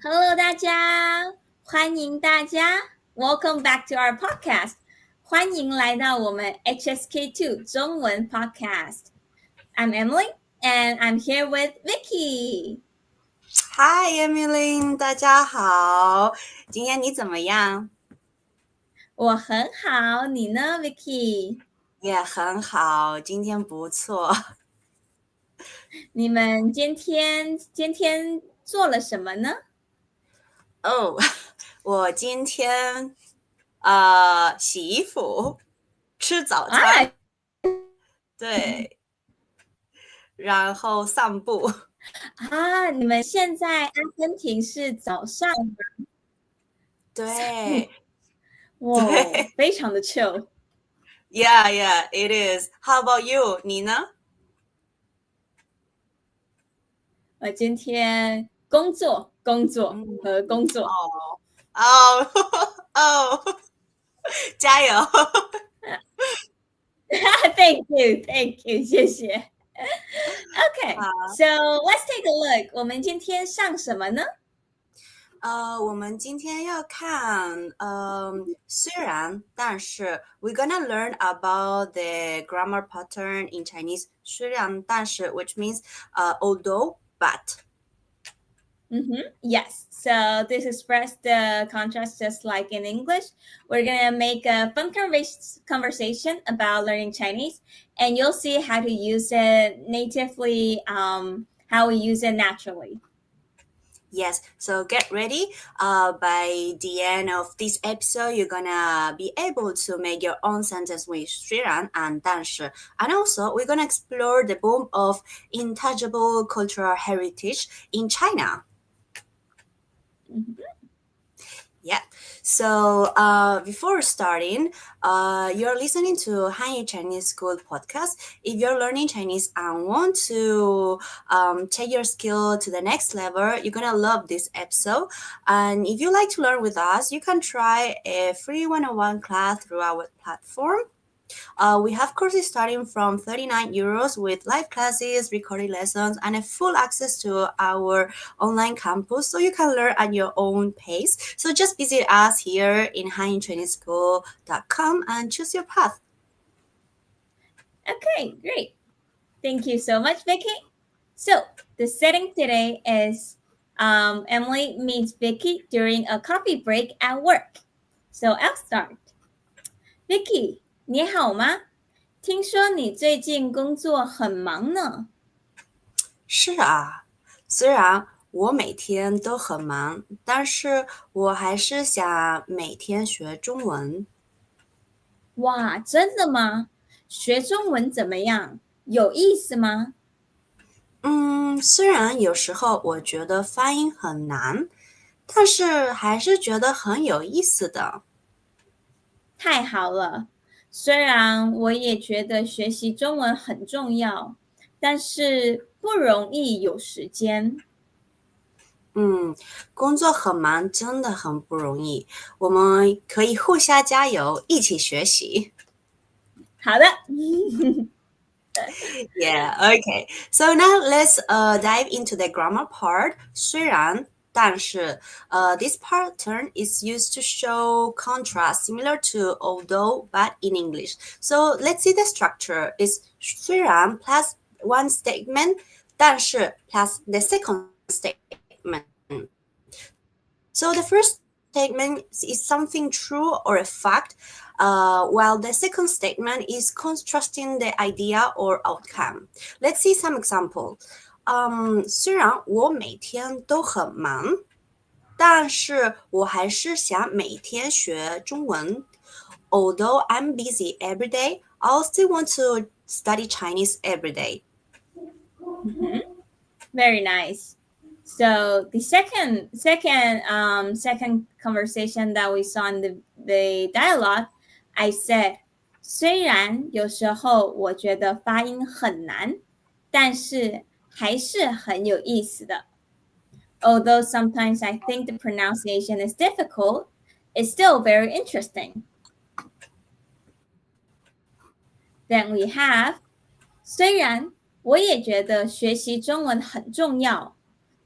Hello，大家，欢迎大家，Welcome back to our podcast，欢迎来到我们 HSK Two 中文 podcast。I'm Emily and I'm here with Vicky。Hi, Emilyn，大家好，今天你怎么样？我很好，你呢，Vicky？也很好，今天不错。你们今天做了什么呢？哦，我今天洗衣服，吃早啊餐，对，然后散步，啊，你们现在阿根廷是早上，对哇，对非常的 chill。，Yeah, yeah, it is. How about you？你呢？我今天工作嗯，和工作。哦哦哦，加油！Thank you，谢谢。Okay, 好。so let's take a look. 我们今天上什么呢？我们今天要看，虽然，但是，we're gonna learn about the grammar pattern in Chinese. 虽然，但是，which means, although, but. Yes. So this express the contrast just like in English. We're gonna make a fun conversation about learning Chinese, and you'll see how to use it natively, how we use it naturally. Yes, so get ready. By the end of this episode, you're gonna be able to make your own sentence with 虽然 and 但是. And also, we're gonna explore the boom of intangible cultural heritage in China. Mhm. Yeah. So before starting, you're listening to Hanyu Chinese School podcast. If you're learning Chinese and want to take your skill to the next level, you're gonna love this episode. And if you like to learn with us, you can try a free one-on-one class through our platform. We have courses starting from 39 euros with live classes, recorded lessons, and a full access to our online campus so you can learn at your own pace. So just visit us here in hanyunchinese.com and choose your path. Okay, great. Thank you so much, Vicky. So the setting today is Emily meets Vicky during a coffee break at work. So I'll start. Vicky, 你好吗？听说你最近工作很忙呢。是啊，虽然我每天都很忙，但是我还是想每天学中文。哇，真的吗？学中文怎么样？有意思吗？虽然有时候我觉得发音很难，但是还是觉得很有意思的。太好了！虽然我也觉得学习中文很重要，但是不容易有时间。嗯，工作很忙，真的很不容易。我们可以互相加油，一起学习。好的。Yeah, okay. So now let's dive into the grammar part. 虽然，但是, this pattern is used to show contrast similar to although but in English. So let's see the structure. It's 虽然 plus one statement, 但是 plus the second statement. So the first statement is something true or a fact, while the second statement is contrasting the idea or outcome. Let's see some example. 虽然我每天都很忙，但是我还是想每天学中文。Although I'm busy every day, I still want to study Chinese every day. Very nice. So the second conversation that we saw in the dialogue, I said, 虽然有时候我觉得发音很难，但是还是很有意思的。Although sometimes I think the pronunciation is difficult, it's still very interesting. Then we have, 虽然我也觉得学习中文很重要，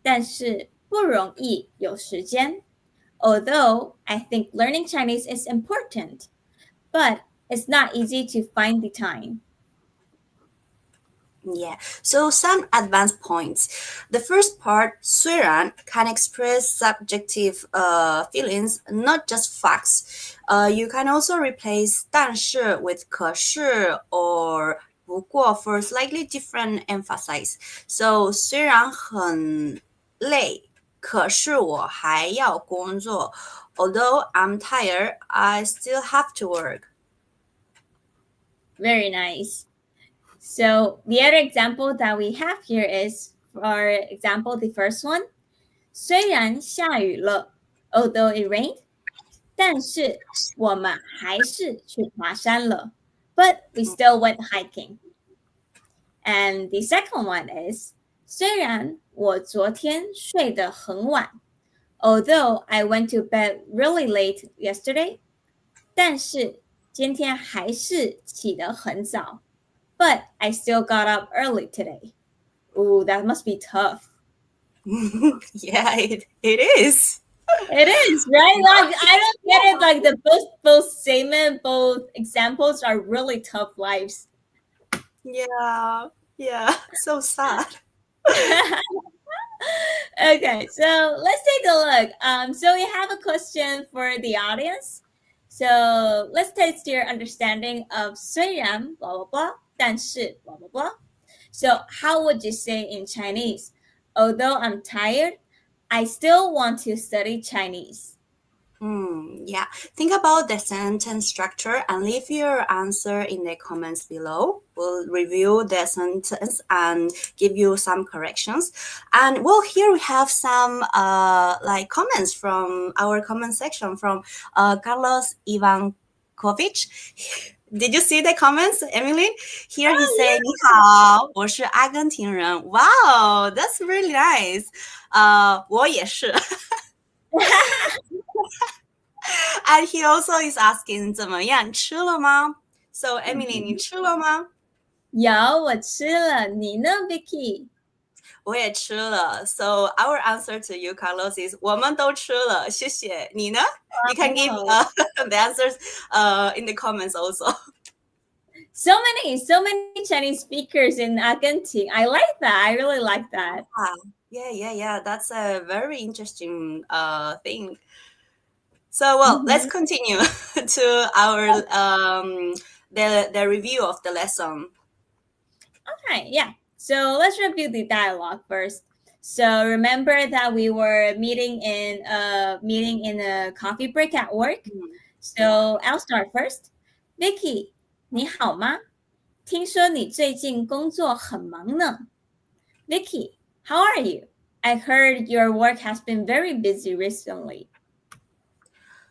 但是不不容易有时间。Although I think learning Chinese is important, but it's not easy to find the time. Yeah, so some advanced points. The first part, 虽然 can express subjective feelings, not just facts. You can also replace 但是 with 可是 or 不过 for slightly different emphasis. So 虽然很累，可是我还要工作。Although I'm tired, I still have to work. Very nice. So the other example that we have here is, for example, the first one. 虽然下雨了 although it rained, 但是我们还是去爬山了 but we still went hiking. And the second one is, 虽然我昨天睡得很晚 although I went to bed really late yesterday, 但是今天还是起得很早 but I still got up early today. Ooh, that must be tough. Yeah, it is. It is, right? Like, I don't get it. Like, the both statement, both examples are really tough lives. Yeah, so sad. Okay, so let's take a look. So we have a question for the audience. So let's test your understanding of 虽然 blah blah blah, 但是 blah blah blah. So how would you say in Chinese? Although I'm tired, I still want to study Chinese. Yeah, think about the sentence structure and leave your answer in the comments below. We'll review the sentence and give you some corrections. And well, here we have some like comments from our comment section from Carlos Ivankovic. Did you see the comments, Emily? Here he said, 你好，我是阿根廷人。Wow, that's really nice. 我也是。And he also is asking 怎么样，吃了吗？ So Emily, 你吃了吗？有，我吃了，你呢 Vicky? 我也吃了。So our answer to you, Carlos, is 我们都吃了，谢谢。你呢？ You can give the answers in the comments also. So many Chinese speakers in Argentina. I like that. I really like that. Yeah. That's a very interesting thing. So well, let's continue to our the review of the lesson. Okay, yeah. So let's review the dialogue first. So remember that we were meeting in a coffee break at work. So I'll start first. Vicky, 你好吗？听说你最近工作很忙呢。Vicky, how are you? I heard your work has been very busy recently.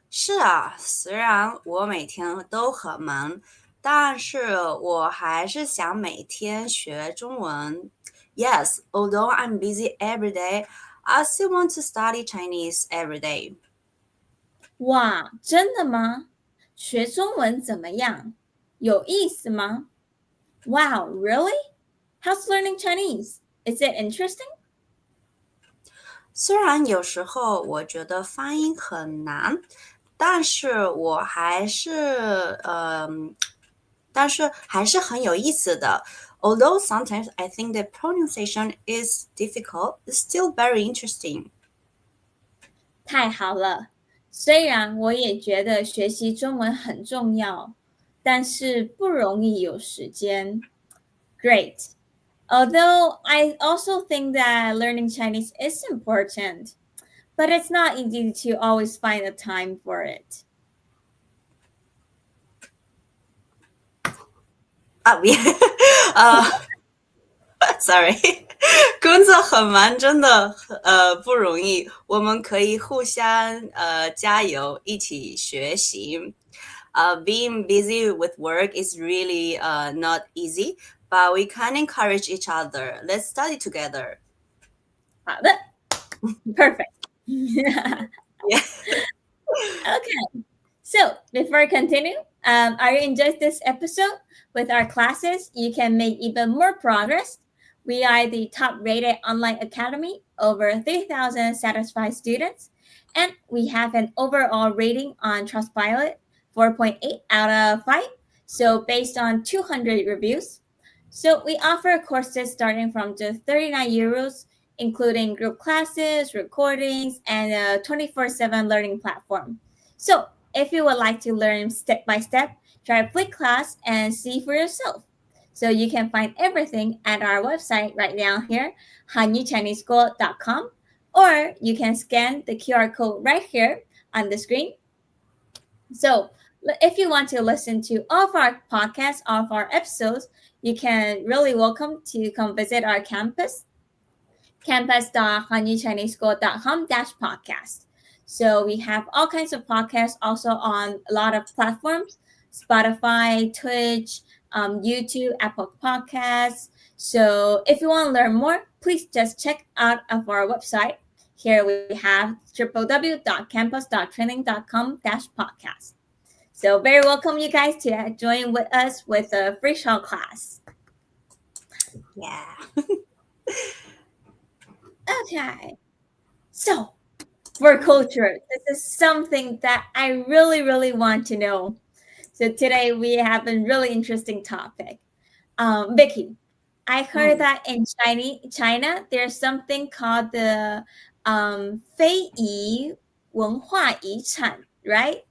是啊，虽然我每天都很忙，但是我还是想每天学中文。Yes, although I'm busy every day, I still want to study Chinese every day. 哇，真的吗？学中文怎么样？有意思吗？ Wow, really? How's learning Chinese? Is it interesting? 虽然有时候我觉得发音很难，但是还是很有意思的。Although sometimes I think the pronunciation is difficult, it's still very interesting. 太好了，虽然我也觉得学习中文很重要，但是不容易有时间。Great. Although I also think that learning Chinese is important, but it's not easy to always find a time for it. Sorry. 工作很忙，真的不容易。我们可以互相加油，一起学习。Being busy with work is really not easy, but we can encourage each other. Let's study together. 好的 Perfect. Yeah. Okay. So before I continue, are you enjoyed this episode? With our classes, you can make even more progress. We are the top rated online academy, over 3,000 satisfied students, and we have an overall rating on Trustpilot 4.8 out of 5. So, based on 200 reviews. So, we offer courses starting from just 39 euros, including group classes, recordings, and a 24/7 learning platform. So, if you would like to learn step by step, try a Flip class and see for yourself. So you can find everything at our website right now here, hanyuchineseschool.com, or you can scan the QR code right here on the screen. So if you want to listen to all of our podcasts, all of our episodes, you can really welcome to come visit our campus.hanyuchineseschool.com/podcast. So we have all kinds of podcasts also on a lot of platforms, Spotify, Twitch, YouTube, Apple Podcasts. So if you want to learn more, please just check out of our website. Here we have www.campus.training.com/podcast. So very welcome you guys to join with us with a free short class. Yeah. Okay. So for culture, this is something that I really, really want to know. So today we have a really interesting topic. Vicky, I heard Mm. that in China there's something called the 非遗文化遗产, right?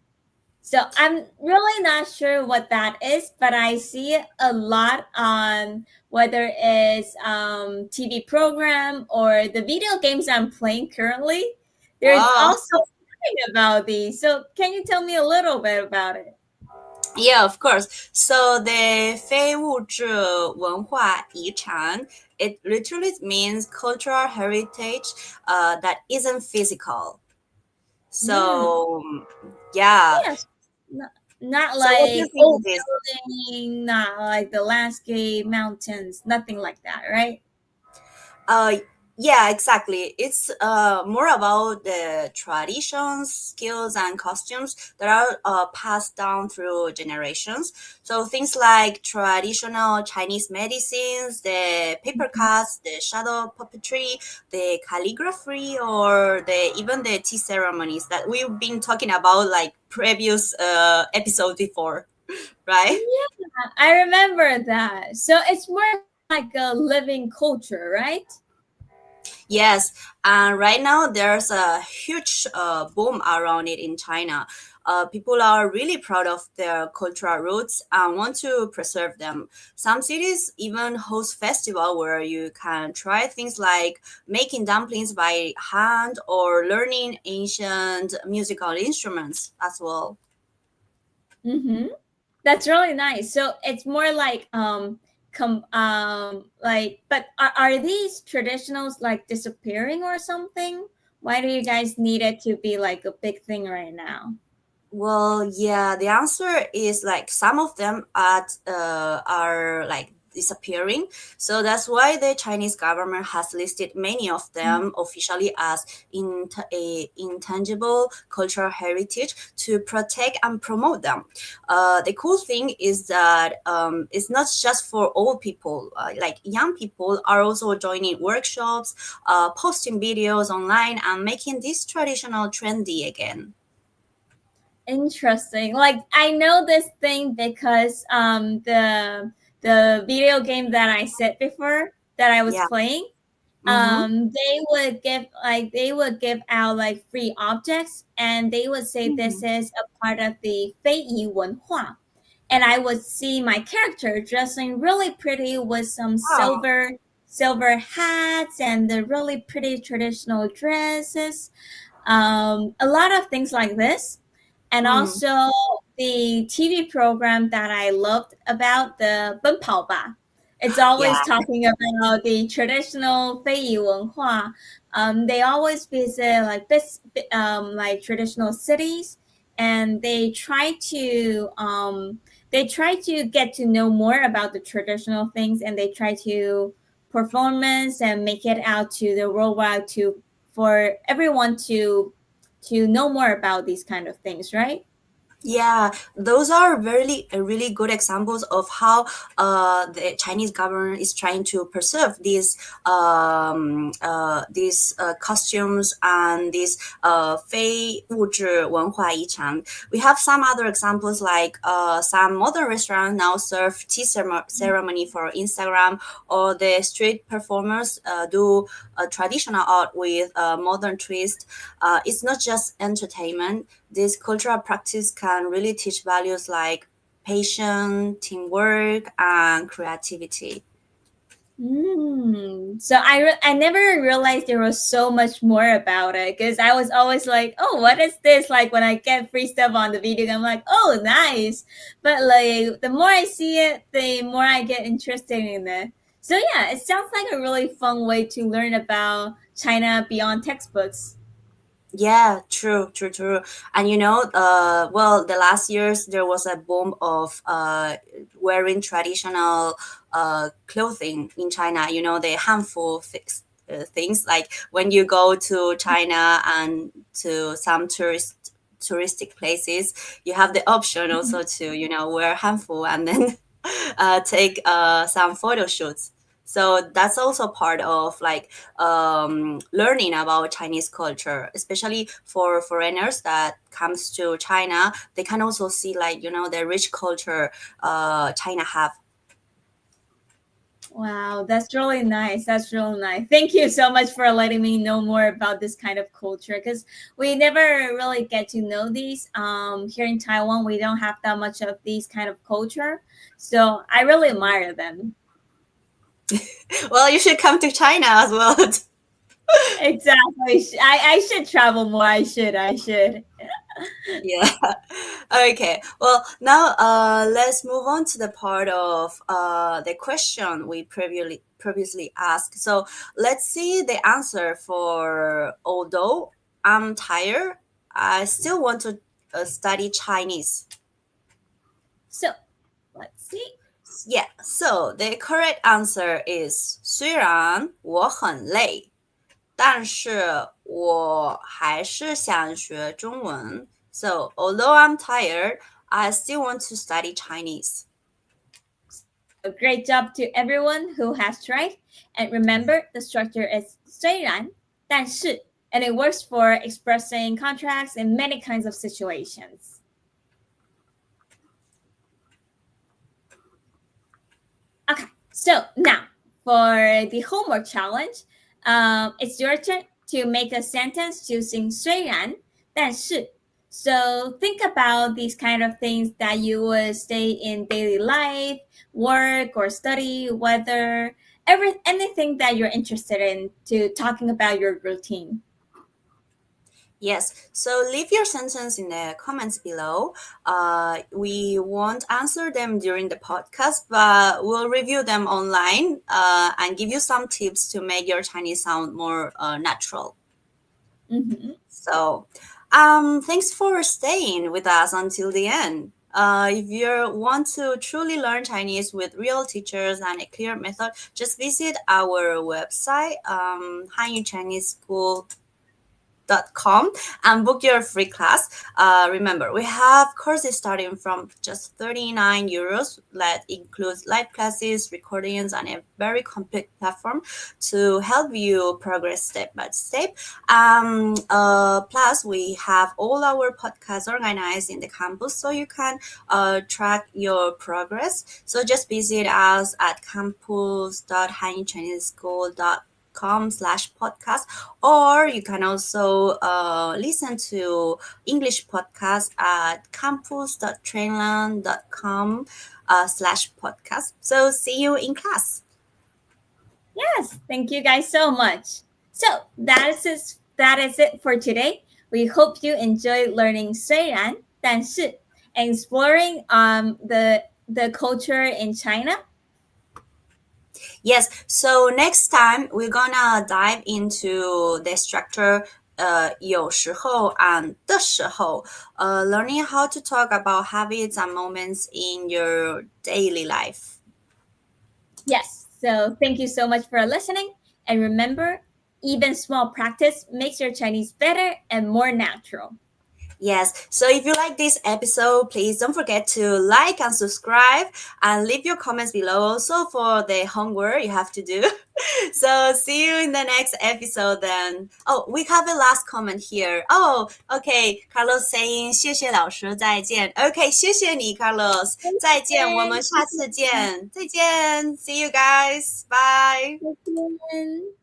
So I'm really not sure what that is, but I see it a lot on whether it's TV program or the video games I'm playing currently. There's Oh, also something about these. So can you tell me a little bit about it? yeah, of course. So the 非物质文化遗产, it literally means cultural heritage that isn't physical. Mm. So, yeah. Yes. Not So what do you like think old it is? building, not like the landscape, mountains, nothing like that, right? Uh, yeah, exactly. It's more about the traditions, skills, and costumes that are passed down through generations. So things like traditional Chinese medicines, the paper cuts, the shadow puppetry, the calligraphy, or the even the tea ceremonies that we've been talking about like previous episode before, right? Yeah, I remember that. So it's more like a living culture, right? Yes, and right now there's a huge boom around it in China. People are really proud of their cultural roots and want to preserve them. Some cities even host festival where you can try things like making dumplings by hand or learning ancient musical instruments as well. Mm-hmm. That's really nice. So it's more like but are these traditionals like disappearing or something? Why do you guys need it to be like a big thing right now? Well, yeah, the answer is like some of them are like disappearing. So that's why the Chinese government has listed many of them officially as intangible cultural heritage to protect and promote them. The cool thing is that it's not just for old people. Like young people are also joining workshops, posting videos online, and making this traditional trendy again. Interesting. Like I know this thing because the video game that I said before that I was Yeah. playing, Mm-hmm. they would give out like free objects, and they would say this Mhm. is a part of the 非遗文化, and I would see my character dressing really pretty with some Wow. silver hats and the really pretty traditional dresses, a lot of things like this. And Mm. also the TV program that I loved about the 奔跑吧. It's Yeah. always talking about the traditional 非遗文化. They always visit like like traditional cities, and they try to get to know more about the traditional things, and they try to performance and make it out to the worldwide for everyone to know more about these kind of things, right? Yeah, those are really good examples of how the Chinese government is trying to preserve these costumes and these 非物质文化遗产. We have some other examples like some modern restaurants now serve ceremony for Instagram, or the street performers do traditional art with a modern twist. It's not just entertainment. This cultural practice can really teach values like patience, teamwork, and creativity. So I never realized there was so much more about it, because I was always like, oh, what is this? Like when I get free stuff on the video, I'm like, oh, nice. But like the more I see it, the more I get interested in it. So yeah, it sounds like a really fun way to learn about China beyond textbooks. Yeah, true. And well, the last years there was a boom of wearing traditional clothing in China. The handful things like when you go to China and to some touristic places, you have the option also to wear handful and then take some photo shoots. So that's also part of like learning about Chinese culture, especially for foreigners that comes to China. They can also see like the rich culture China have. Wow, that's really nice. That's really nice. Thank you so much for letting me know more about this kind of culture, because we never really get to know these. Here in Taiwan, we don't have that much of these kind of culture, so I really admire them. Well, you should come to China as well. Exactly. I should travel more. I should. I should. Yeah. Okay. Well, now let's move on to the part of the question we previously asked. So let's see the answer for although I'm tired, I still want to study Chinese. So let's see. Yeah. So the correct answer is 虽然我很累，但是我还是想学中文. So although I'm tired, I still want to study Chinese. A great job to everyone who has tried. And remember, the structure is 虽然,但是, and it works for expressing contracts in many kinds of situations. Okay, so now for the homework challenge, it's your turn to make a sentence using 虽然,但是. So think about these kind of things that you would say in daily life, work or study, weather, anything that you're interested in, to talking about your routine. Yes, so leave your sentence in the comments below. We won't answer them during the podcast, but we'll review them online and give you some tips to make your Chinese sound more natural. Mm-hmm. So, thanks for staying with us until the end. If you want to truly learn Chinese with real teachers and a clear method, just visit our website, Hanyu Chinese School.com, and book your free class. Remember, we have courses starting from just 39 euros that includes live classes, recordings, and a very complete platform to help you progress step by step. Plus, we have all our podcasts organized in the campus so you can track your progress. So just visit us at campus.hanyuchineseschool.com/podcast, or you can also listen to English podcast at campus.trainlang.com/podcast. So see you in class. Yes, thank you guys so much. So that is it for today. We hope you enjoyed learning 虽然,但是, and exploring the culture in China. Yes, so next time we're gonna dive into the structure 有时候 and 的时候, learning how to talk about habits and moments in your daily life. Yes. So thank you so much for listening. And remember, even small practice makes your Chinese better and more natural. Yes, so if you like this episode, please don't forget to like and subscribe and leave your comments below also for the homework you have to do. So see you in the next episode then. Oh, we have a last comment here. Oh, okay, Carlos saying 谢谢老师，再见. Okay, 谢谢你 Carlos. 再见，我们下次见。再见 See you guys. Bye. 再见。